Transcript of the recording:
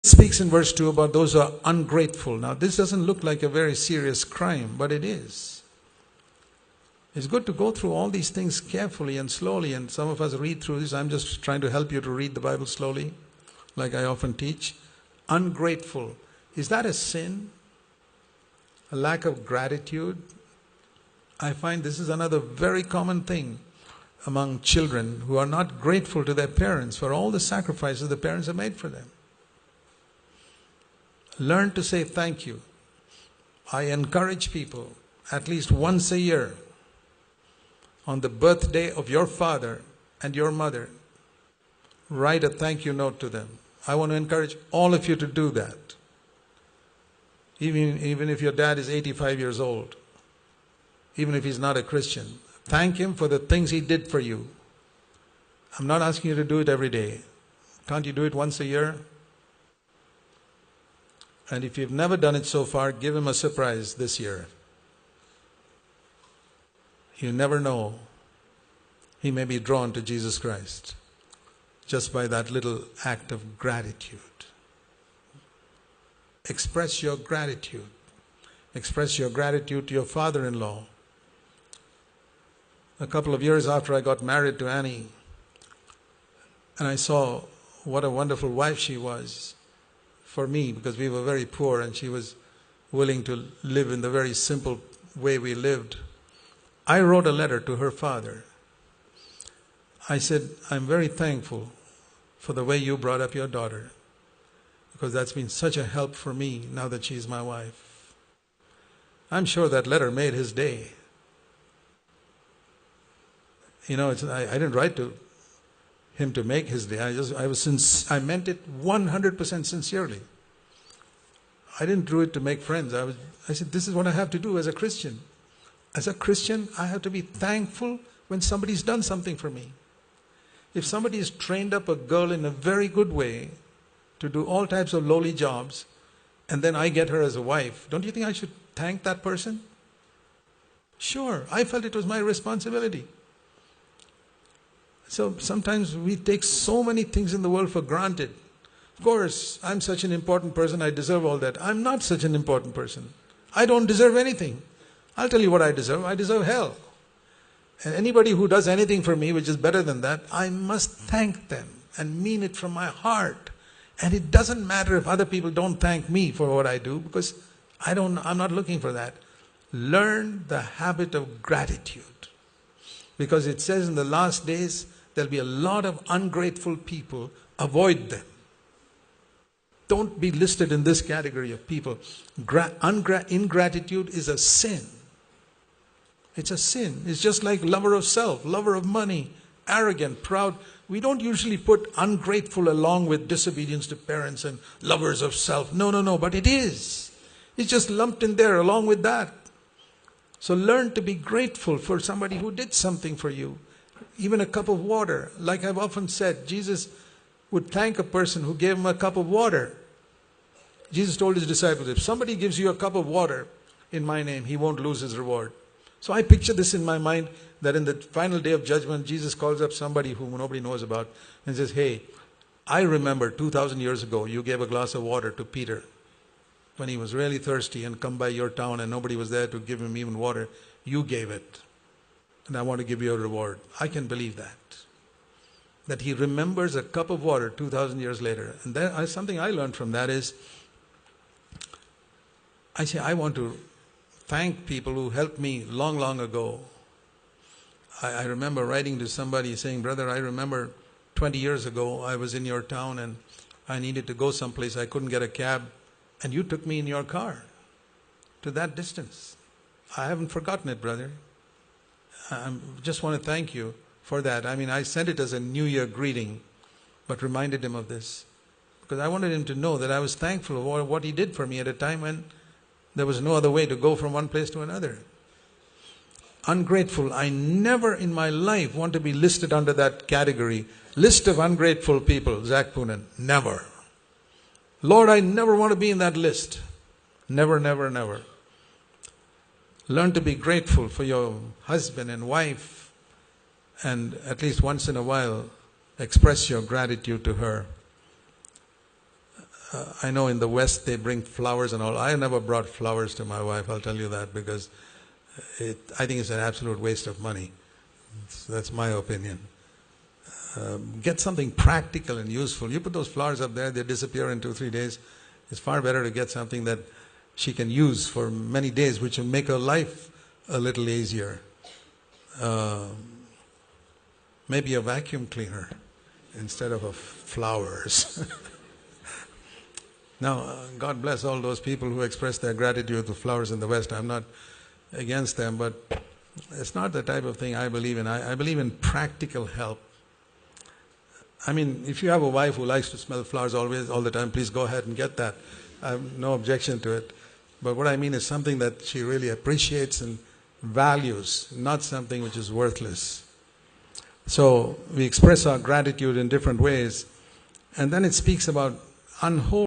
speaks in verse 2 about those who are ungrateful. Now, this doesn't look like a very serious crime, but it is. It's good to go through all these things carefully and slowly, and some of us read through this. I'm just trying to help you to read the Bible slowly, like I often teach. Ungrateful. Is that a sin? A lack of gratitude? I find this is another very common thing among children who are not grateful to their parents for all the sacrifices the parents have made for them. Learn to say thank you. I encourage people at least once a year, on the birthday of your father and your mother, write a thank you note to them. I want to encourage all of you to do that. Even if your dad is 85 years old, even if he's not a Christian, thank him for the things he did for you. I'm not asking you to do it every day. Can't you do it once a year? And if you've never done it so far, give him a surprise this year. You never know. He may be drawn to Jesus Christ just by that little act of gratitude. Express your gratitude. Express your gratitude to your father-in-law. A couple of years after I got married to Annie, and I saw what a wonderful wife she was for me, because we were very poor and she was willing to live in the very simple way we lived. I wrote a letter to her father. I said, I'm very thankful for the way you brought up your daughter, because that's been such a help for me now that she's my wife. I'm sure that letter made his day. You know, I didn't write to him to make his day. I meant it 100% sincerely. I didn't do it to make friends. I said, this is what I have to do as a Christian. As a Christian, I have to be thankful when somebody's done something for me. If somebody has trained up a girl in a very good way to do all types of lowly jobs, and then I get her as a wife, don't you think I should thank that person? Sure, I felt it was my responsibility. So sometimes we take so many things in the world for granted. Of course, I'm such an important person, I deserve all that. I'm not such an important person. I don't deserve anything. I'll tell you what I deserve. I deserve hell. And anybody who does anything for me which is better than that, I must thank them and mean it from my heart. And it doesn't matter if other people don't thank me for what I do, because I'm not looking for that. Learn the habit of gratitude. Because it says in the last days, there'll be a lot of ungrateful people. Avoid them. Don't be listed in this category of people. Ingratitude is a sin. It's a sin. It's just like lover of self, lover of money, arrogant, proud. We don't usually put ungrateful along with disobedience to parents and lovers of self. No, but it is. It's just lumped in there along with that. So learn to be grateful for somebody who did something for you. Even a cup of water. Like I've often said, Jesus would thank a person who gave him a cup of water. Jesus told his disciples, if somebody gives you a cup of water in my name, he won't lose his reward. So I picture this in my mind, that in the final day of judgment, Jesus calls up somebody whom nobody knows about and says, hey, I remember 2,000 years ago you gave a glass of water to Peter when he was really thirsty and come by your town and nobody was there to give him even water. You gave it. And I want to give you a reward. I can believe that. That he remembers a cup of water 2,000 years later. And then something I learned from that is, I say, I want to thank people who helped me long, long ago. I remember writing to somebody saying, brother, I remember 20 years ago I was in your town and I needed to go someplace. I couldn't get a cab. And you took me in your car to that distance. I haven't forgotten it, brother. I just want to thank you for that. I mean, I sent it as a New Year greeting, but reminded him of this. Because I wanted him to know that I was thankful for what he did for me at a time when there was no other way to go from one place to another. Ungrateful. I never in my life want to be listed under that category. List of ungrateful people, Zach Poonen. Never. Lord, I never want to be in that list. Never, never, never. Learn to be grateful for your husband and wife, and at least once in a while express your gratitude to her. I know in the West they bring flowers and all. I never brought flowers to my wife, I'll tell you that, because I think it's an absolute waste of money. That's my opinion. Get something practical and useful. You put those flowers up there, they disappear in 2-3 days. It's far better to get something that she can use for many days, which will make her life a little easier. Maybe a vacuum cleaner instead of flowers. Now, God bless all those people who express their gratitude to flowers in the West. I'm not against them, but it's not the type of thing I believe in. I believe in practical help. I mean, if you have a wife who likes to smell flowers all the time, please go ahead and get that. I have no objection to it. But what I mean is something that she really appreciates and values, not something which is worthless. So we express our gratitude in different ways. And then it speaks about unholy